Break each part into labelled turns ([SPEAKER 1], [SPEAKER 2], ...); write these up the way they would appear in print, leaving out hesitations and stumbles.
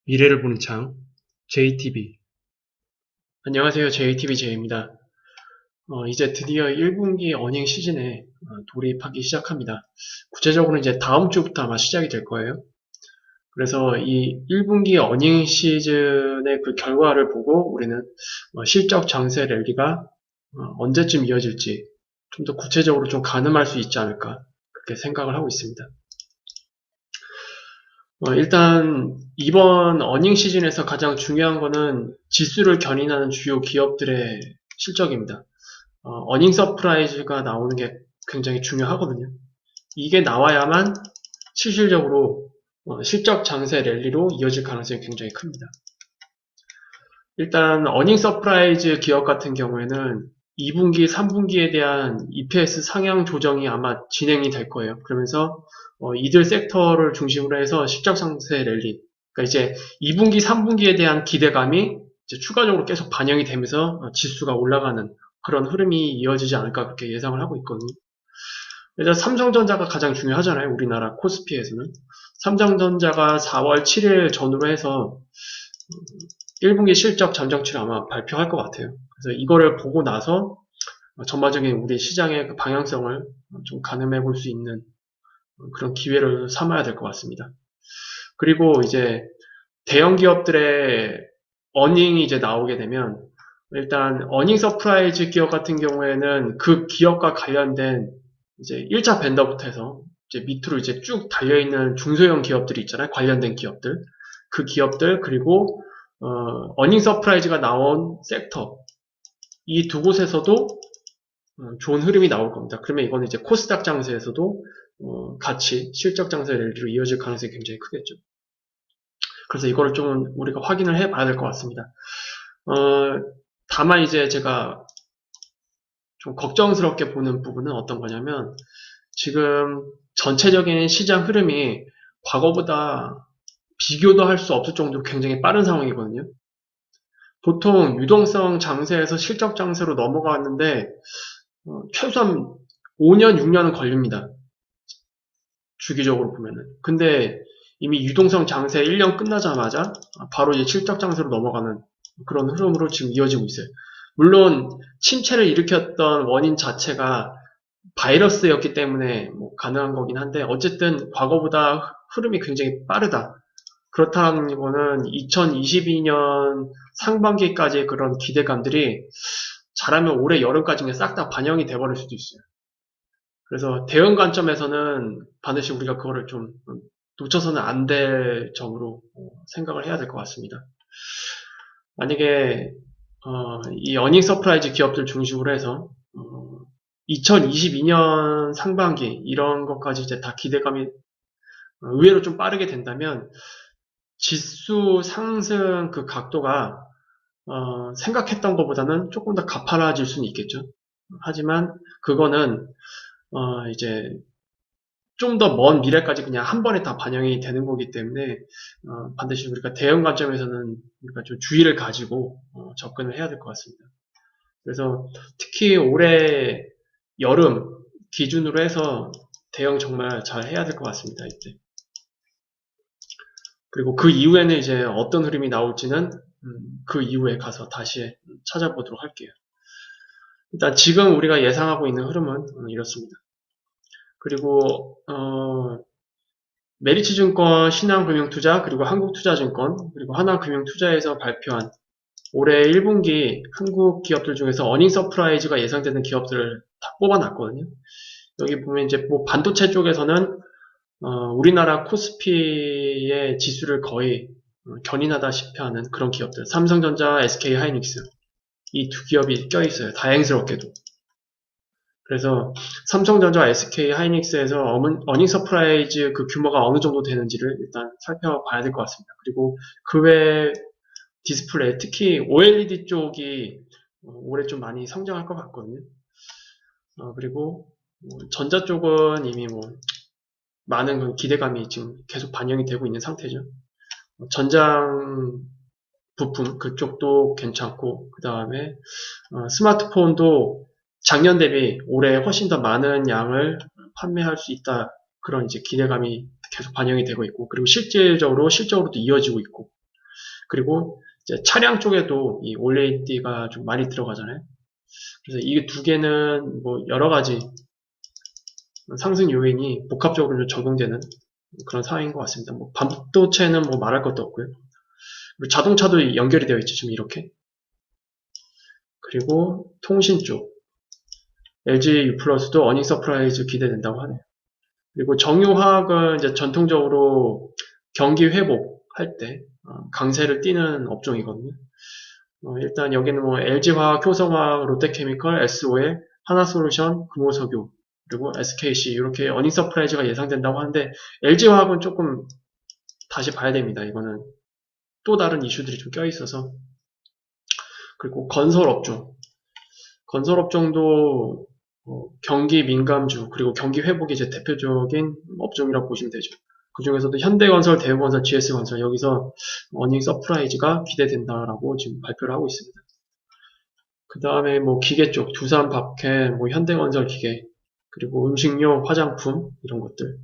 [SPEAKER 1] 미래를 보는 창, JTB. 안녕하세요. JTBJ입니다. 이제 드디어 1분기 어닝 시즌에 돌입하기 시작합니다. 구체적으로 이제 다음 주부터 아마 시작이 될 거예요. 그래서 이 1분기 어닝 시즌의 그 결과를 보고 우리는 실적 장세 랠리가 언제쯤 이어질지 좀 더 구체적으로 좀 가늠할 수 있지 않을까 그렇게 생각을 하고 있습니다. 일단 이번 어닝 시즌에서 가장 중요한 거는 지수를 견인하는 주요 기업들의 실적입니다. 어닝 서프라이즈가 나오는 게 굉장히 중요하거든요. 이게 나와야만 실질적으로 실적 장세 랠리로 이어질 가능성이 굉장히 큽니다. 일단 어닝 서프라이즈 기업 같은 경우에는 2분기, 3분기에 대한 EPS 상향 조정이 아마 진행이 될 거예요. 그러면서 이들 섹터를 중심으로 해서 실적 상세 랠리, 그러니까 이제 2분기, 3분기에 대한 기대감이 이제 추가적으로 계속 반영이 되면서 지수가 올라가는 그런 흐름이 이어지지 않을까 그렇게 예상을 하고 있거든요. 일단 삼성전자가 가장 중요하잖아요. 우리나라 코스피에서는. 삼성전자가 4월 7일 전후로 해서 1분기 실적 잠정치를 아마 발표할 것 같아요. 그래서 이거를 보고 나서 전반적인 우리 시장의 그 방향성을 좀 가늠해 볼 수 있는 그런 기회를 삼아야 될 것 같습니다. 그리고 이제 대형 기업들의 어닝이 이제 나오게 되면 일단 어닝 서프라이즈 기업 같은 경우에는 그 기업과 관련된 이제 1차 벤더부터 해서 이제 밑으로 이제 쭉 달려있는 중소형 기업들이 있잖아요. 관련된 기업들. 그 기업들 그리고 어닝 서프라이즈가 나온 섹터 이 두 곳에서도 좋은 흐름이 나올 겁니다. 그러면 이거는 이제 코스닥 장세에서도 같이 실적 장세 랠리로 이어질 가능성이 굉장히 크겠죠. 그래서 이거를 좀 우리가 확인을 해봐야 될 것 같습니다. 다만 이제 제가 좀 걱정스럽게 보는 부분은 어떤 거냐면 지금 전체적인 시장 흐름이 과거보다 비교도 할 수 없을 정도로 굉장히 빠른 상황이거든요. 보통 유동성 장세에서 실적 장세로 넘어갔는데 최소한 5년, 6년은 걸립니다. 주기적으로 보면은. 근데 이미 유동성 장세 1년 끝나자마자 바로 이제 실적 장세로 넘어가는 그런 흐름으로 지금 이어지고 있어요. 물론 침체를 일으켰던 원인 자체가 바이러스였기 때문에 뭐 가능한 거긴 한데 어쨌든 과거보다 흐름이 굉장히 빠르다. 그렇다는 거는 2022년 상반기까지의 그런 기대감들이 잘하면 올해 여름까지 싹 다 반영이 돼버릴 수도 있어요. 그래서 대응 관점에서는 반드시 우리가 그거를 좀 놓쳐서는 안 될 점으로 생각을 해야 될 것 같습니다. 만약에 이 어닝 서프라이즈 기업들 중심으로 해서 2022년 상반기 이런 것까지 이제 다 기대감이 의외로 좀 빠르게 된다면 지수 상승 그 각도가 생각했던 것보다는 조금 더 가파라질 수는 있겠죠. 하지만 그거는 이제 좀 더 먼 미래까지 그냥 한 번에 다 반영이 되는 거기 때문에 반드시 우리가 대응 관점에서는 우리가 좀 주의를 가지고 접근을 해야 될 것 같습니다. 그래서 특히 올해 여름 기준으로 해서 대응 정말 잘 해야 될 것 같습니다. 이때. 그리고 그 이후에는 이제 어떤 흐름이 나올지는 그 이후에 가서 다시 찾아보도록 할게요. 일단 지금 우리가 예상하고 있는 흐름은 이렇습니다. 그리고 메리츠증권, 신한금융투자, 그리고 한국투자증권, 그리고 하나금융투자에서 발표한 올해 1분기 한국 기업들 중에서 어닝 서프라이즈가 예상되는 기업들을 다 뽑아놨거든요. 여기 보면 이제 뭐 반도체 쪽에서는 우리나라 코스피의 지수를 거의 견인하다시피 하는 그런 기업들, 삼성전자, SK하이닉스 이 두 기업이 껴있어요. 다행스럽게도. 그래서 삼성전자, SK하이닉스에서 어닝 서프라이즈 그 규모가 어느 정도 되는지를 일단 살펴봐야 될 것 같습니다. 그리고 그 외 디스플레이, 특히 OLED 쪽이 올해 좀 많이 성장할 것 같거든요. 그리고 전자 쪽은 이미 뭐 많은 그 기대감이 지금 계속 반영이 되고 있는 상태죠. 전장 부품 그쪽도 괜찮고 그 다음에 스마트폰도 작년 대비 올해 훨씬 더 많은 양을 판매할 수 있다 그런 이제 기대감이 계속 반영이 되고 있고 그리고 실질적으로도 이어지고 있고 그리고 이제 차량 쪽에도 이 OLED가 좀 많이 들어가잖아요. 그래서 이 두 개는 뭐 여러 가지 상승 요인이 복합적으로 좀 적용되는 그런 상황인 것 같습니다. 뭐 반도체는 뭐 말할 것도 없고요. 그리고 자동차도 연결이 되어 있죠. 지금 이렇게. 그리고 통신 쪽 LG U+도 어닝 서프라이즈 기대된다고 하네요. 그리고 정유화학은 이제 전통적으로 경기 회복할 때 강세를 띠는 업종이거든요. 일단 여기는 뭐 LG화학, 효성화학, 롯데케미컬, SOL, 하나솔루션, 금호석유, 그리고 SKC 이렇게 어닝 서프라이즈가 예상된다고 하는데 LG화학은 조금 다시 봐야 됩니다. 이거는 또 다른 이슈들이 좀 껴있어서. 그리고 건설업종도 경기 민감주 그리고 경기 회복이 이제 대표적인 업종이라고 보시면 되죠. 그 중에서도 현대건설, 대우건설, GS건설 여기서 어닝 서프라이즈가 기대된다라고 지금 발표를 하고 있습니다. 그 다음에 뭐 기계 쪽 두산, 밥캐, 뭐 현대건설 기계 그리고 음식료, 화장품 이런 것들.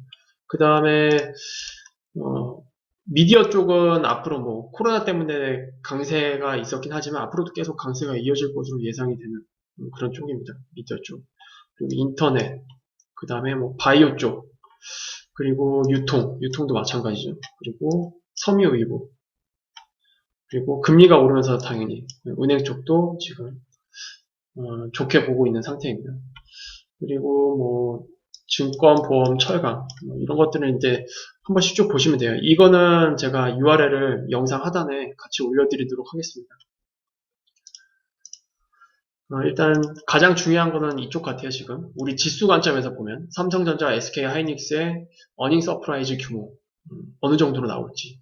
[SPEAKER 1] 그 다음에 미디어 쪽은 앞으로 뭐 코로나 때문에 강세가 있었긴 하지만 앞으로도 계속 강세가 이어질 것으로 예상이 되는 그런 쪽입니다. 미디어 쪽. 그리고 인터넷, 그 다음에 뭐 바이오 쪽, 그리고 유통도 마찬가지죠. 그리고 섬유의료, 그리고 금리가 오르면서 당연히 은행 쪽도 지금 좋게 보고 있는 상태입니다. 그리고 뭐 증권, 보험, 철강 이런 것들은 이제 한 번씩 쭉 보시면 돼요. 이거는 제가 URL을 영상 하단에 같이 올려드리도록 하겠습니다. 일단 가장 중요한 거는 이쪽 같아요. 지금 우리 지수 관점에서 보면 삼성전자, SK하이닉스의 어닝 서프라이즈 규모 어느 정도로 나올지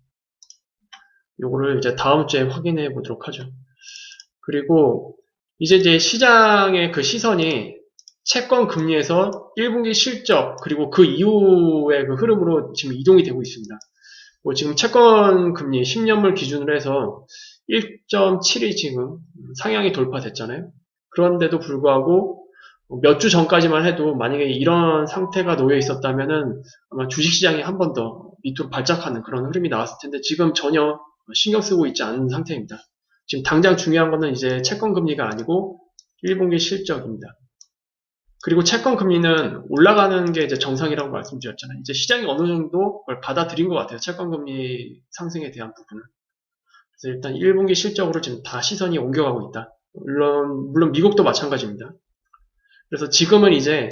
[SPEAKER 1] 요거를 이제 다음 주에 확인해 보도록 하죠. 그리고 이제 시장의 그 시선이 채권 금리에서 1분기 실적 그리고 그 이후의 그 흐름으로 지금 이동이 되고 있습니다. 뭐 지금 채권 금리 10년물 기준으로 해서 1.7이 지금 상향이 돌파됐잖아요. 그런데도 불구하고 몇 주 전까지만 해도 만약에 이런 상태가 놓여 있었다면은 아마 주식시장이 한 번 더 밑으로 발작하는 그런 흐름이 나왔을 텐데 지금 전혀 신경 쓰고 있지 않은 상태입니다. 지금 당장 중요한 거는 이제 채권 금리가 아니고 1분기 실적입니다. 그리고 채권 금리는 올라가는 게 이제 정상이라고 말씀드렸잖아요. 이제 시장이 어느 정도 그걸 받아들인 것 같아요. 채권 금리 상승에 대한 부분은. 그래서 일단 1분기 실적으로 지금 다 시선이 옮겨가고 있다. 물론 미국도 마찬가지입니다. 그래서 지금은 이제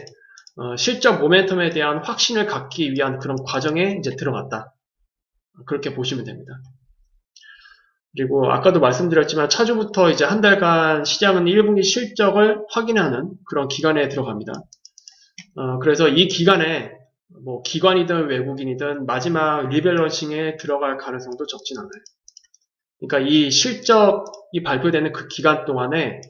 [SPEAKER 1] 실적 모멘텀에 대한 확신을 갖기 위한 그런 과정에 이제 들어갔다. 그렇게 보시면 됩니다. 그리고 아까도 말씀드렸지만 차주부터 이제 한 달간 시장은 1분기 실적을 확인하는 그런 기간에 들어갑니다. 그래서 이 기간에 뭐 기관이든 외국인이든 마지막 리밸런싱에 들어갈 가능성도 적진 않아요. 그러니까 이 실적이 발표되는 그 기간 동안에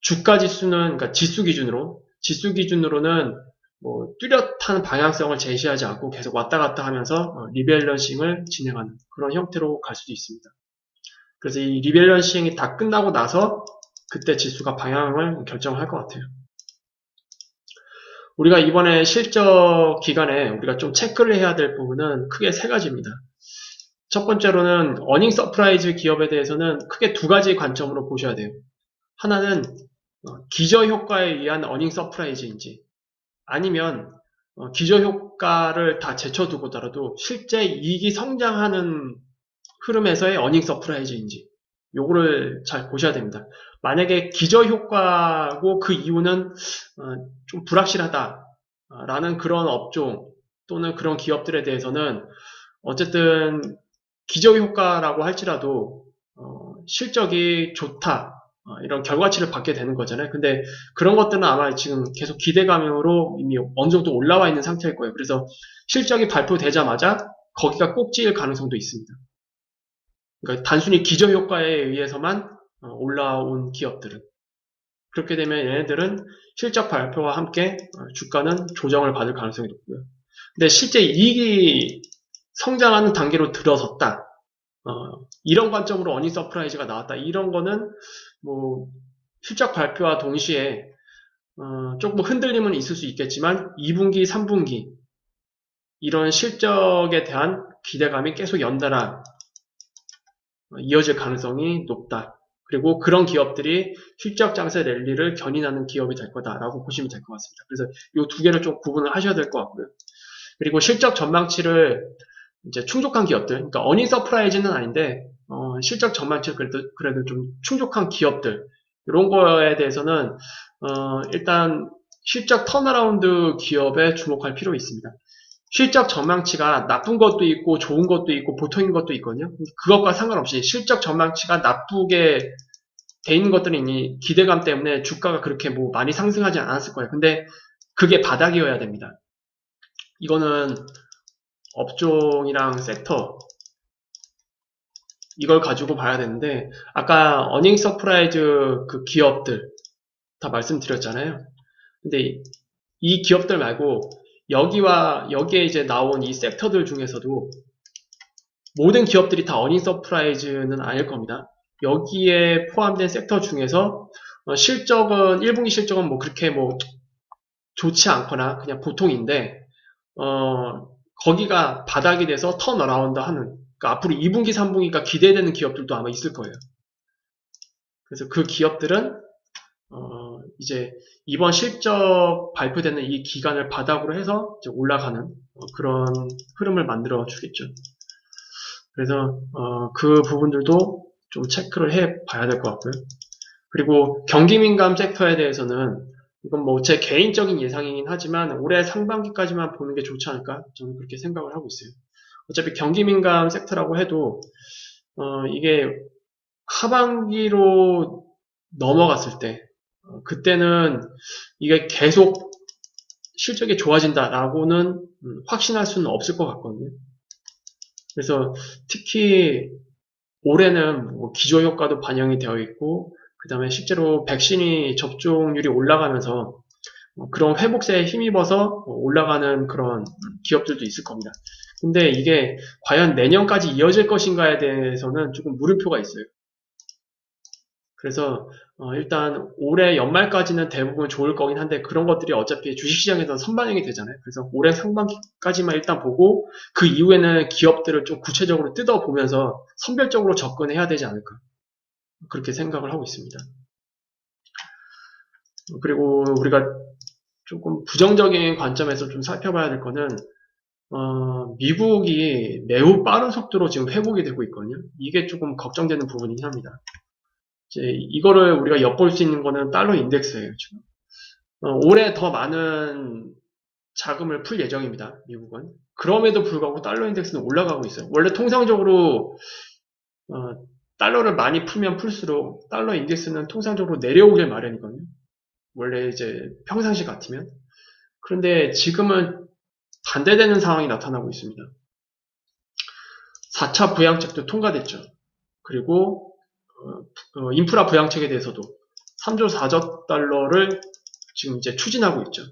[SPEAKER 1] 주가 지수는 그러니까 지수 기준으로는 뭐 뚜렷한 방향성을 제시하지 않고 계속 왔다 갔다 하면서 리밸런싱을 진행하는 그런 형태로 갈 수도 있습니다. 그래서 이 리밸런싱이 다 끝나고 나서 그때 지수가 방향을 결정할 것 같아요. 우리가 이번에 실적 기간에 우리가 좀 체크를 해야 될 부분은 크게 세 가지입니다. 첫 번째로는 어닝 서프라이즈 기업에 대해서는 크게 두 가지 관점으로 보셔야 돼요. 하나는 기저효과에 의한 어닝 서프라이즈인지 아니면 기저효과를 다 제쳐두고더라도 실제 이익이 성장하는 흐름에서의 어닝 서프라이즈인지 요거를 잘 보셔야 됩니다. 만약에 기저효과고 그 이유는 좀 불확실하다라는 그런 업종 또는 그런 기업들에 대해서는 어쨌든 기저효과라고 할지라도 실적이 좋다 이런 결과치를 받게 되는 거잖아요. 근데 그런 것들은 아마 지금 계속 기대감으로 이미 어느 정도 올라와 있는 상태일 거예요. 그래서 실적이 발표되자마자 거기가 꼭지일 가능성도 있습니다. 그러니까 단순히 기저효과에 의해서만 올라온 기업들은 그렇게 되면 얘네들은 실적 발표와 함께 주가는 조정을 받을 가능성이 높고요. 근데 실제 이익이 성장하는 단계로 들어섰다. 이런 관점으로 어닝 서프라이즈가 나왔다. 이런 거는 뭐 실적 발표와 동시에 조금 흔들림은 있을 수 있겠지만 2분기, 3분기 이런 실적에 대한 기대감이 계속 연달아 이어질 가능성이 높다. 그리고 그런 기업들이 실적 장세 랠리를 견인하는 기업이 될 거다라고 보시면 될 것 같습니다. 그래서 이 두 개를 좀 구분을 하셔야 될 것 같고요. 그리고 실적 전망치를 이제 충족한 기업들, 그러니까 어닝 서프라이즈는 아닌데 실적 전망치를 그래도 좀 충족한 기업들 이런 거에 대해서는 일단 실적 턴어라운드 기업에 주목할 필요가 있습니다. 실적 전망치가 나쁜 것도 있고 좋은 것도 있고 보통인 것도 있거든요. 그것과 상관없이 실적 전망치가 나쁘게 돼 있는 것들이 기대감 때문에 주가가 그렇게 뭐 많이 상승하지 않았을 거예요. 근데 그게 바닥이어야 됩니다. 이거는 업종이랑 섹터 이걸 가지고 봐야 되는데 아까 어닝 서프라이즈 그 기업들 다 말씀드렸잖아요. 근데 이 기업들 말고 여기에 이제 나온 이 섹터들 중에서도 모든 기업들이 다 어닝 서프라이즈는 아닐 겁니다. 여기에 포함된 섹터 중에서 실적은 1분기 실적은 뭐 그렇게 뭐 좋지 않거나 그냥 보통인데 거기가 바닥이 돼서 턴어라운드 하는 그러니까 앞으로 2분기 3분기가 기대되는 기업들도 아마 있을 거예요. 그래서 그 기업들은 이제 이번 실적 발표되는 이 기간을 바닥으로 해서 이제 올라가는 그런 흐름을 만들어 주겠죠. 그래서 그 부분들도 좀 체크를 해 봐야 될 것 같고요. 그리고 경기민감 섹터에 대해서는 이건 뭐 제 개인적인 예상이긴 하지만 올해 상반기까지만 보는 게 좋지 않을까 저는 그렇게 생각을 하고 있어요. 어차피 경기민감 섹터라고 해도 이게 하반기로 넘어갔을 때 그때는 이게 계속 실적이 좋아진다라고는 확신할 수는 없을 것 같거든요. 그래서 특히 올해는 뭐 기저효과도 반영이 되어 있고 그 다음에 실제로 백신이 접종률이 올라가면서 그런 회복세에 힘입어서 올라가는 그런 기업들도 있을 겁니다. 근데 이게 과연 내년까지 이어질 것인가에 대해서는 조금 물음표가 있어요. 그래서 일단 올해 연말까지는 대부분 좋을 거긴 한데 그런 것들이 어차피 주식시장에서 선반영이 되잖아요. 그래서 올해 상반기까지만 일단 보고 그 이후에는 기업들을 좀 구체적으로 뜯어보면서 선별적으로 접근해야 되지 않을까 그렇게 생각을 하고 있습니다. 그리고 우리가 조금 부정적인 관점에서 좀 살펴봐야 될 거는 미국이 매우 빠른 속도로 지금 회복이 되고 있거든요. 이게 조금 걱정되는 부분이긴 합니다. 이제 이거를 우리가 엿볼 수 있는 거는 달러 인덱스예요, 지금. 올해 더 많은 자금을 풀 예정입니다, 미국은. 그럼에도 불구하고 달러 인덱스는 올라가고 있어요. 원래 통상적으로 달러를 많이 풀면 풀수록 달러 인덱스는 통상적으로 내려오길 마련이거든요. 원래 이제 평상시 같으면. 그런데 지금은 반대되는 상황이 나타나고 있습니다. 4차 부양책도 통과됐죠. 그리고 인프라 부양책에 대해서도 3조 4조 달러를 지금 이제 추진하고 있죠.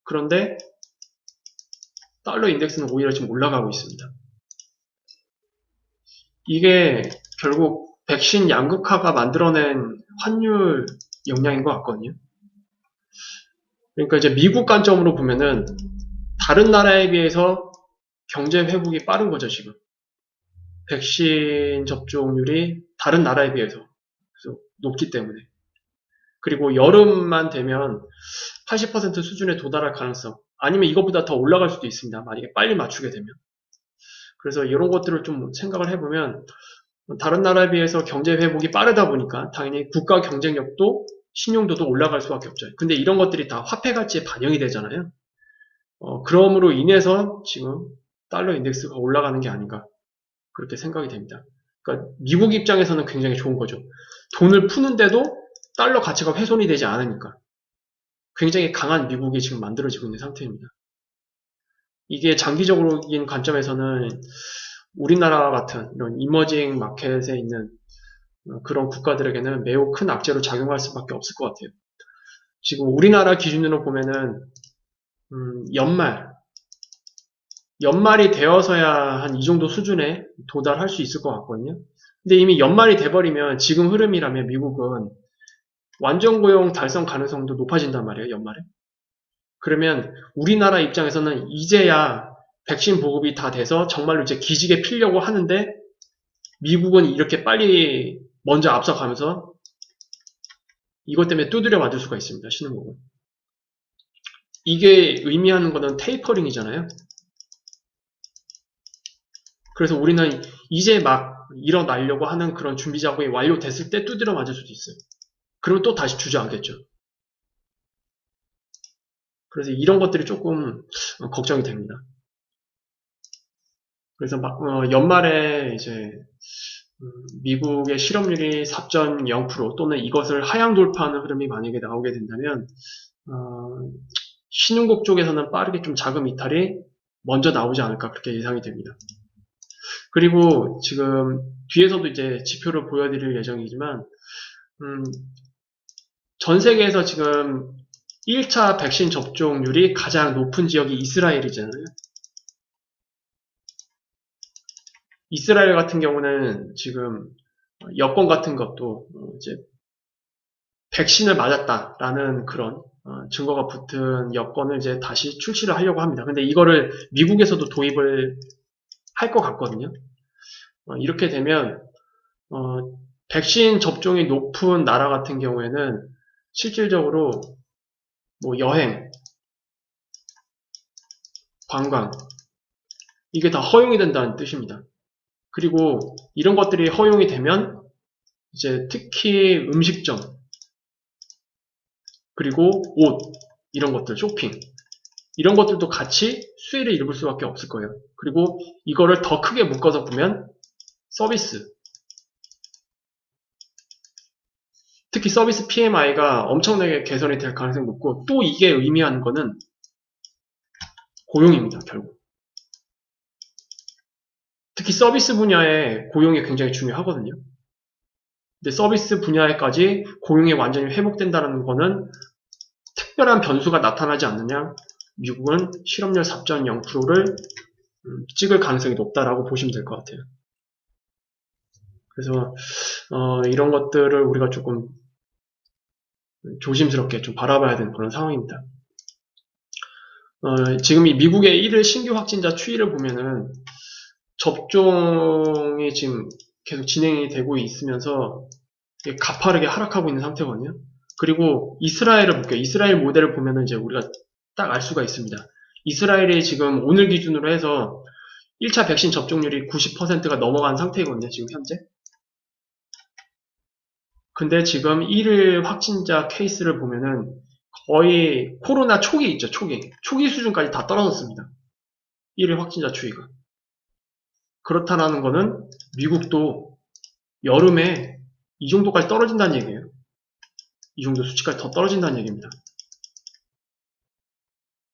[SPEAKER 1] 그런데 달러 인덱스는 오히려 지금 올라가고 있습니다. 이게 결국 백신 양극화가 만들어낸 환율 영향인 것 같거든요. 그러니까 이제 미국 관점으로 보면은 다른 나라에 비해서 경제 회복이 빠른 거죠, 지금. 백신 접종률이 다른 나라에 비해서 높기 때문에. 그리고 여름만 되면 80% 수준에 도달할 가능성, 아니면 이것보다 더 올라갈 수도 있습니다. 만약에 빨리 맞추게 되면. 그래서 이런 것들을 좀 생각을 해보면 다른 나라에 비해서 경제 회복이 빠르다 보니까 당연히 국가 경쟁력도 신용도도 올라갈 수밖에 없죠. 근데 이런 것들이 다 화폐 가치에 반영이 되잖아요. 그럼으로 인해서 지금 달러 인덱스가 올라가는 게 아닌가 그렇게 생각이 됩니다. 그러니까 미국 입장에서는 굉장히 좋은 거죠. 돈을 푸는데도 달러 가치가 훼손이 되지 않으니까 굉장히 강한 미국이 지금 만들어지고 있는 상태입니다. 이게 장기적인 관점에서는 우리나라 같은 이런 이머징 마켓에 있는 그런 국가들에게는 매우 큰 악재로 작용할 수밖에 없을 것 같아요. 지금 우리나라 기준으로 보면은 연말이 되어서야 한 이 정도 수준에 도달할 수 있을 것 같거든요. 근데 이미 연말이 돼버리면 지금 흐름이라면 미국은 완전 고용 달성 가능성도 높아진단 말이에요, 연말에. 그러면 우리나라 입장에서는 이제야 백신 보급이 다 돼서 정말로 이제 기지개 피려고 하는데 미국은 이렇게 빨리 먼저 앞서가면서 이것 때문에 두드려 맞을 수가 있습니다. 신흥국은. 이게 의미하는 거는 테이퍼링이잖아요. 그래서 우리는 이제 막 일어나려고 하는 그런 준비 작업이 완료됐을 때 두드려 맞을 수도 있어요. 그리고 또 다시 주저앉겠죠. 그래서 이런 것들이 조금 걱정이 됩니다. 그래서 막 연말에 이제 미국의 실업률이 4.0% 또는 이것을 하향 돌파하는 흐름이 만약에 나오게 된다면 신흥국 쪽에서는 빠르게 좀 자금 이탈이 먼저 나오지 않을까 그렇게 예상이 됩니다. 그리고 지금 뒤에서도 이제 지표를 보여드릴 예정이지만 전 세계에서 지금 1차 백신 접종률이 가장 높은 지역이 이스라엘이잖아요. 이스라엘 같은 경우는 지금 여권 같은 것도 이제 백신을 맞았다라는 그런 증거가 붙은 여권을 이제 다시 출시를 하려고 합니다. 근데 이거를 미국에서도 도입을 할 것 같거든요. 이렇게 되면 백신 접종이 높은 나라 같은 경우에는 실질적으로 뭐 여행, 관광 이게 다 허용이 된다는 뜻입니다. 그리고 이런 것들이 허용이 되면 이제 특히 음식점 그리고 옷 이런 것들 쇼핑 이런 것들도 같이 수혜를 입을 수밖에 없을 거예요. 그리고 이거를 더 크게 묶어서 보면 서비스 특히 서비스 PMI가 엄청나게 개선이 될 가능성이 높고 또 이게 의미하는 거는 고용입니다. 결국 특히 서비스 분야에 고용이 굉장히 중요하거든요. 근데 서비스 분야에까지 고용이 완전히 회복된다는 거는 특별한 변수가 나타나지 않느냐 미국은 실업률 4.0%를 찍을 가능성이 높다라고 보시면 될 것 같아요. 그래서 이런 것들을 우리가 조금 조심스럽게 좀 바라봐야 되는 그런 상황입니다. 지금 이 미국의 1일 신규 확진자 추이를 보면은 접종이 지금 계속 진행이 되고 있으면서 가파르게 하락하고 있는 상태거든요. 그리고 이스라엘을 볼게요. 이스라엘 모델을 보면은 이제 우리가 딱 알 수가 있습니다. 이스라엘이 지금 오늘 기준으로 해서 1차 백신 접종률이 90%가 넘어간 상태거든요. 지금 현재. 근데 지금 1일 확진자 케이스를 보면은 거의 코로나 초기 있죠. 초기 수준까지 다 떨어졌습니다. 1일 확진자 추이가. 그렇다라는 거는 미국도 여름에 이 정도까지 떨어진다는 얘기예요. 이 정도 수치까지 더 떨어진다는 얘기입니다.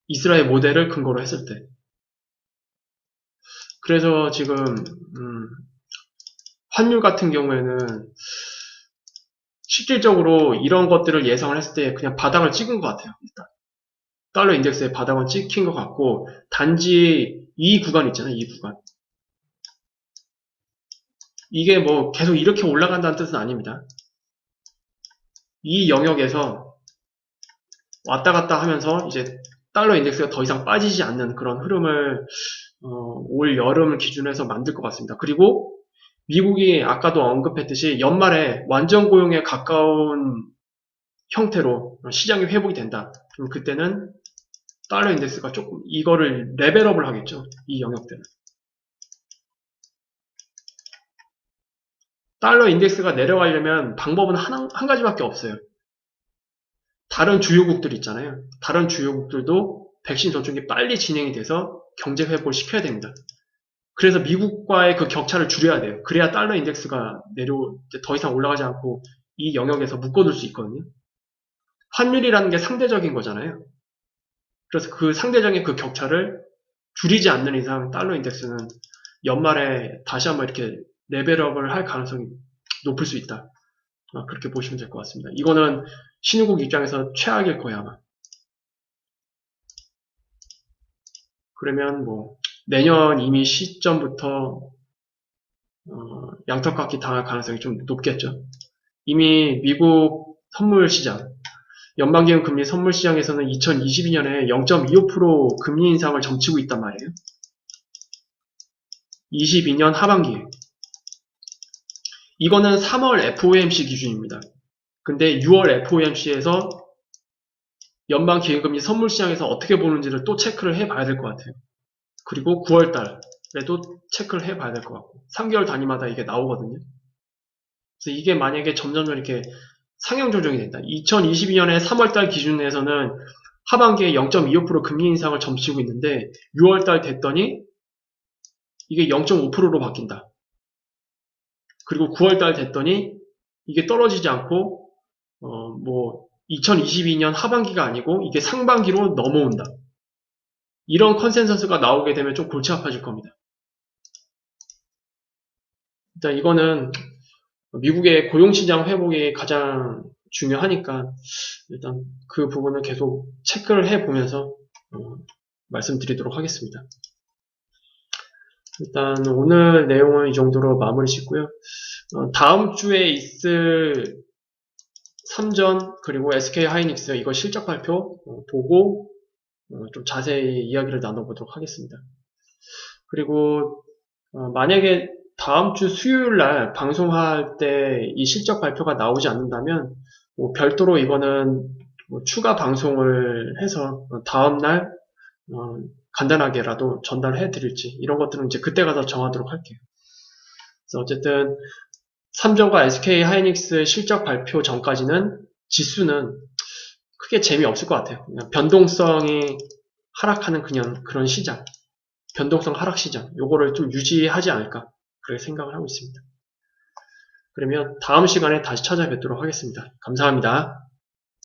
[SPEAKER 1] 이스라엘 모델을 근거로 했을 때. 그래서 지금 환율 같은 경우에는 실질적으로 이런 것들을 예상을 했을 때 그냥 바닥을 찍은 것 같아요. 일단 달러 인덱스의 바닥은 찍힌 것 같고 단지 이 구간 있잖아요. 이 구간. 이게 뭐 계속 이렇게 올라간다는 뜻은 아닙니다. 이 영역에서 왔다 갔다 하면서 이제 달러 인덱스가 더 이상 빠지지 않는 그런 흐름을 올 여름을 기준으로 해서 만들 것 같습니다. 그리고 미국이 아까도 언급했듯이 연말에 완전 고용에 가까운 형태로 시장이 회복이 된다. 그럼 그때는 달러 인덱스가 조금 이거를 레벨업을 하겠죠. 이 영역들은. 달러 인덱스가 내려가려면 방법은 한 가지밖에 없어요. 다른 주요국들 있잖아요. 다른 주요국들도 백신 접종이 빨리 진행이 돼서 경제 회복을 시켜야 됩니다. 그래서 미국과의 그 격차를 줄여야 돼요. 그래야 달러 인덱스가 더 이상 올라가지 않고 이 영역에서 묶어둘 수 있거든요. 환율이라는 게 상대적인 거잖아요. 그래서 그 상대적인 그 격차를 줄이지 않는 이상 달러 인덱스는 연말에 다시 한번 이렇게 레벨업을 할 가능성이 높을 수 있다. 그렇게 보시면 될 것 같습니다. 이거는 신흥국 입장에서 최악일 거예요, 아마. 그러면 뭐 내년 이미 시점부터 양턱깎이 당할 가능성이 좀 높겠죠. 이미 미국 선물 시장, 연방기금 금리 선물 시장에서는 2022년에 0.25% 금리 인상을 점치고 있단 말이에요. 22년 하반기에. 이거는 3월 FOMC 기준입니다. 근데 6월 FOMC에서 연방기금리 선물시장에서 어떻게 보는지를 또 체크를 해봐야 될 것 같아요. 그리고 9월달에도 체크를 해봐야 될 것 같고 3개월 단위마다 이게 나오거든요. 그래서 이게 만약에 점점 이렇게 상향 조정이 된다. 2022년에 3월달 기준에서는 하반기에 0.25% 금리 인상을 점치고 있는데 6월달 됐더니 이게 0.5%로 바뀐다. 그리고 9월달 됐더니 이게 떨어지지 않고 2022년 하반기가 아니고 이게 상반기로 넘어온다. 이런 컨센서스가 나오게 되면 좀 골치 아파질 겁니다. 일단 이거는 미국의 고용시장 회복이 가장 중요하니까 일단 그 부분은 계속 체크를 해보면서 말씀드리도록 하겠습니다. 일단 오늘 내용은 이 정도로 마무리 짓고요. 다음 주에 있을 삼전 그리고 SK 하이닉스 이거 실적 발표 보고 좀 자세히 이야기를 나눠보도록 하겠습니다. 그리고 만약에 다음 주 수요일 날 방송할 때 이 실적 발표가 나오지 않는다면 별도로 이거는 추가 방송을 해서 다음 날 간단하게라도 전달해 드릴지 이런 것들은 이제 그때 가서 정하도록 할게요. 그래서 어쨌든 삼전과 SK 하이닉스 실적 발표 전까지는 지수는 크게 재미없을 것 같아요. 그냥 변동성이 하락하는 그냥 그런 시장, 변동성 하락 시장, 요거를 좀 유지하지 않을까 그렇게 생각을 하고 있습니다. 그러면 다음 시간에 다시 찾아뵙도록 하겠습니다. 감사합니다.